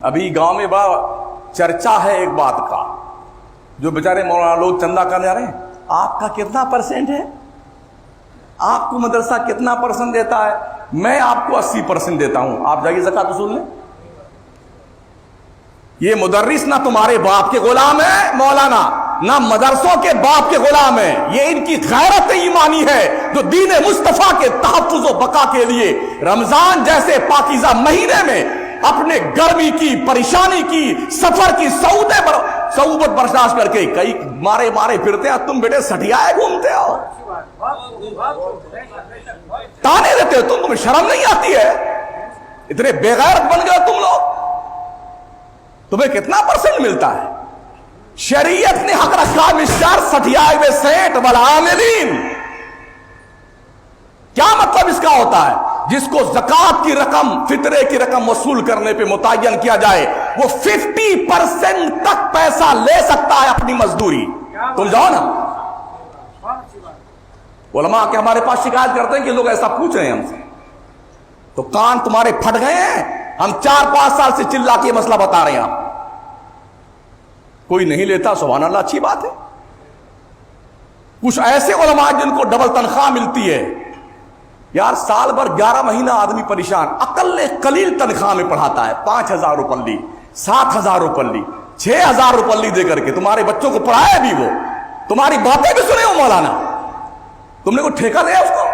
ابھی گاؤں میں بڑا چرچا ہے ایک بات کا، جو بیچارے مولانا لوگ چندہ کرنے جا رہے ہیں، آپ کا کتنا پرسنٹ ہے، آپ کو مدرسہ کتنا پرسنٹ دیتا ہے؟ میں آپ کو 80% دیتا ہوں، آپ جائیے زکوٰۃ وصول لیں۔ یہ مدرس نہ تمہارے باپ کے غلام ہے مولانا، نہ مدرسوں کے باپ کے غلام ہے، یہ ان کی غیرت ایمانی ہے جو دین مصطفیٰ کے تحفظ و بقا کے لیے رمضان جیسے پاکیزہ مہینے میں اپنے گرمی کی، پریشانی کی، سفر کی صعوبت برداشت کر کے کئی مارے پھرتے ہیں، تم بیٹے سٹیائے گھومتے ہو، تانے دیتے ہو، تمہیں شرم نہیں آتی ہے؟ اتنے بے غیرت بن گئے تم لوگ۔ تمہیں کتنا پرسنٹ ملتا ہے؟ شریعت نے حق رکھا مشتر سٹیائے ہوئے سیٹ والعاملین۔ کیا مطلب اس کا ہوتا ہے؟ جس کو زکوٰۃ کی رقم، فطرے کی رقم وصول کرنے پہ متعین کیا جائے، وہ 50% تک پیسہ لے سکتا ہے اپنی مزدوری۔ تم جاؤ نا، علماء کے ہمارے پاس شکایت کرتے ہیں کہ لوگ ایسا پوچھ رہے ہیں ہم سے، تو کان تمہارے پھٹ گئے ہیں؟ ہم 4-5 سال سے چلا کے مسئلہ بتا رہے ہیں، آپ کوئی نہیں لیتا، سبحان اللہ، اچھی بات ہے۔ کچھ ایسے علماء جن کو ڈبل تنخواہ ملتی ہے، یار سال بھر 11 مہینہ آدمی پریشان، اقل قلیل تنخواہ میں پڑھاتا ہے، 5,000 روپے، 7,000 روپے، 6,000 روپے دے کر کے تمہارے بچوں کو پڑھایا بھی، وہ تمہاری باتیں بھی سنے ہو مولانا، تم نے کوئی ٹھیکہ لیا اس کو؟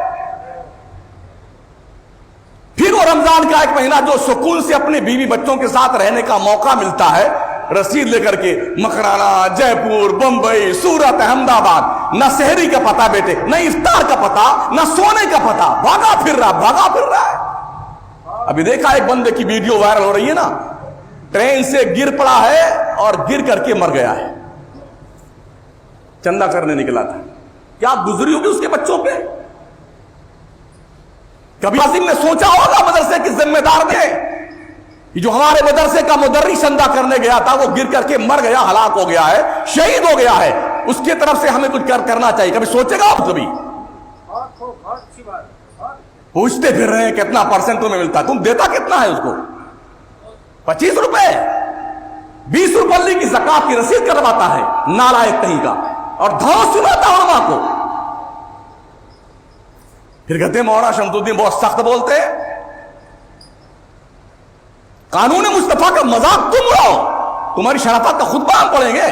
پھر وہ رمضان کا ایک مہینہ جو سکون سے اپنے بیوی بچوں کے ساتھ رہنے کا موقع ملتا ہے، رسید لے کر کے مکرانا، جے پور، بمبئی، سورت، احمد آباد، نہ سحری کا پتہ بیٹے، نہ افطار کا پتہ، نہ سونے کا پتہ، بھاگا پھر رہا ہے۔ ابھی دیکھا ایک بندے کی ویڈیو وائرل ہو رہی ہے نا، ٹرین سے گر پڑا ہے اور گر کر کے مر گیا ہے، چندہ کرنے نکلا تھا۔ کیا گزری ہوگی اس کے بچوں پہ؟ کبھی عظیم نے سوچا ہوگا مدرسے کی ذمہ دار نے، جو ہمارے مدرسے کا مدرس چندہ کرنے گیا تھا، وہ گر کر کے مر گیا، ہلاک ہو گیا ہے، شہید ہو گیا ہے، اس کی طرف سے ہمیں کچھ کرنا چاہیے۔ کبھی سوچے گا آپ؟ کبھی پوچھتے پھر رہے ہیں کتنا پرسنٹ تمہیں ملتا ہے، تم دیتا کتنا ہے اس کو؟ 25 روپے، 20 روپے کی زکوٰۃ کی رسید کرواتا ہے نالائق کہیں کا، اور دھاؤ سناتا علماء کو۔ پھر کہتے ہیں مولانا شمس الدین بہت سخت بولتے ہیں، قانون مصطفیٰ کا مذاق تم اڑاؤ، تمہاری شرافت کا خطبہ ہم پڑھیں گے۔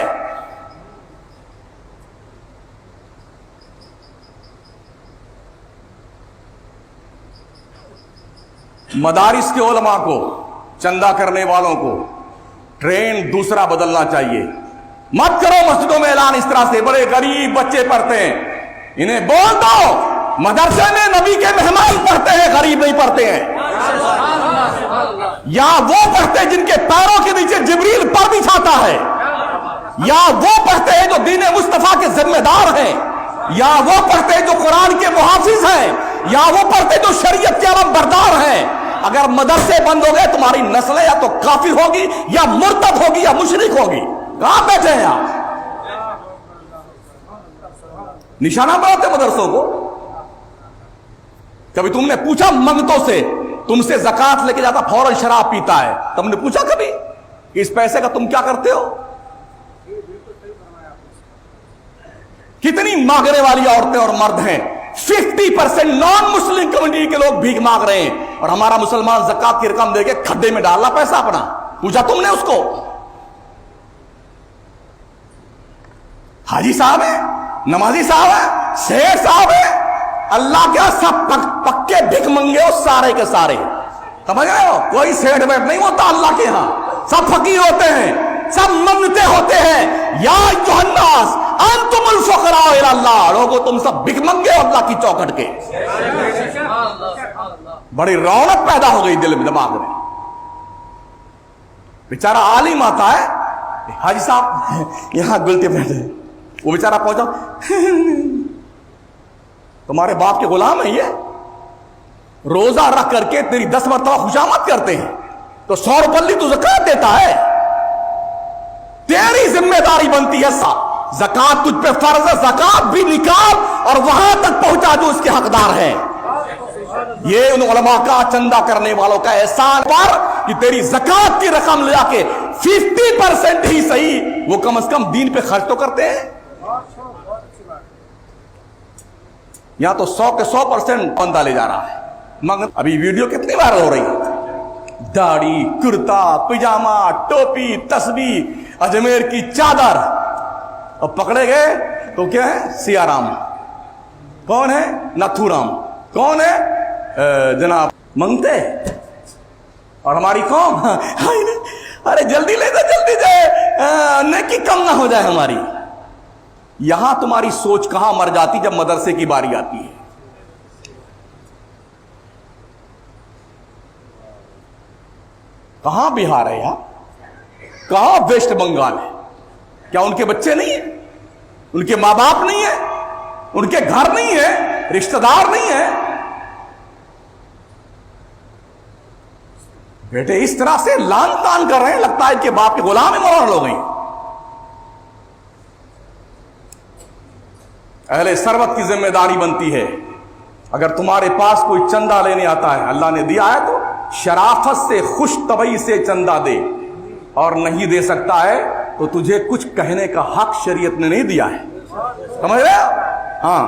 مدارس کے علماء کو، چندہ کرنے والوں کو ٹرینڈ دوسرا بدلنا چاہیے۔ مت کرو مسجدوں میں اعلان اس طرح سے، بڑے غریب بچے پڑھتے ہیں، انہیں بول دو مدرسے میں نبی کے مہمان پڑھتے ہیں، غریب نہیں پڑھتے ہیں، یا وہ پڑھتے ہیں جن کے پیروں کے نیچے جبریل پر بچھاتا ہے، یا وہ پڑھتے ہیں جو دین مصطفیٰ کے ذمہ دار ہیں، یا وہ پڑھتے ہیں جو قرآن کے محافظ ہیں، یا وہ پڑھتے ہیں جو شریعت کے علم بردار ہیں۔ اگر مدرسے بند ہو گئے، تمہاری نسلیں یا تو کافر ہوگی، یا مرتد ہوگی، یا مشرک ہوگی۔ کہاں بیٹھے ہیں آپ؟ نشانہ بناتے مدرسوں کو۔ کبھی تم نے پوچھا منگتوں سے، تم سے زکوٰۃ لے کے جاتا فوراً شراب پیتا ہے، تم نے پوچھا کبھی کہ اس پیسے کا تم کیا کرتے ہو؟ کتنی مانگنے والی عورتیں اور مرد ہیں، 50% نان مسلم کمیونٹی کے لوگ بھیک مانگ رہے ہیں، اور ہمارا مسلمان زکوٰۃ کی رقم دے کے کھڈے میں ڈالنا پیسہ اپنا۔ پوچھا تم نے اس کو؟ حاجی صاحب ہے، نمازی صاحب ہے، شیخ صاحب ہے، اللہ کیا سب پکے بھک منگے ہو سارے کے سارے، سمجھ رہے ہو؟ کوئی سیٹ ویٹ نہیں ہوتا اللہ کے ہاں، سب فقیر ہوتے ہیں، سب منگتے ہوتے ہیں۔ یا ایھا الناس انتم الفقراء الی اللہ، لوگو تم سب بھک منگے ہو اللہ کی چوکھٹ کے۔ بڑی رونق پیدا ہو گئی دل میں، دماغ میں۔ بیچارہ عالم آتا ہے، حاجی صاحب یہاں گلتے بیٹھے، وہ بیچارہ پہنچا، تمہارے باپ کے غلام ہیں یہ، روزہ رکھ کر کے تیری 10 مرتبہ خوشامد کرتے ہیں، تو 100 روپے تو زکوٰۃ دیتا ہے، تیری ذمہ داری بنتی ہے زکوٰۃ تجھ پہ فرض ہے، زکوٰۃ بھی نکال اور وہاں تک پہنچا جو اس کے حقدار ہے۔ یہ ان علماء کا چندہ کرنے والوں کا احسان پر کہ تیری زکات کی رقم لے کے 50% ہی صحیح وہ کم از کم دین پہ خرچ تو کرتے ہیں. یہاں تو 100 کے 100% بندہ لے جا رہا ہے. مگر ابھی ویڈیو کتنی وائرل ہو رہی ہے, داڑھی, کرتا, پجامہ, ٹوپی, تسبیح, اجمیر کی چادر, اور پکڑے گئے تو کیا ہے, سیا رام. کون ہے؟ نتھو رام. کون ہے؟ جناب منگتے. اور ہماری قوم ارے جلدی لے جائے, جلدی جائے, نیکی کم نہ ہو جائے ہماری. یہاں تمہاری سوچ کہاں مر جاتی جب مدرسے کی باری آتی ہے. کہاں بہار ہے یہاں, کہاں ویسٹ بنگال ہے؟ کیا ان کے بچے نہیں ہیں, ان کے ماں باپ نہیں ہیں, ان کے گھر نہیں ہیں, رشتہ دار نہیں ہیں؟ بیٹے اس طرح سے لان تان کر رہے ہیں, لگتا ہے کہ باپ کے غلام ہی مرحل ہو گئی. اہل ثروت کی ذمہ داری بنتی ہے, اگر تمہارے پاس کوئی چندہ لینے آتا ہے, اللہ نے دیا ہے تو شرافت سے, خوش طبعی سے چندہ دے, اور نہیں دے سکتا ہے تو تجھے کچھ کہنے کا حق شریعت نے نہیں دیا ہے. سمجھ رہے ہو؟ ہاں,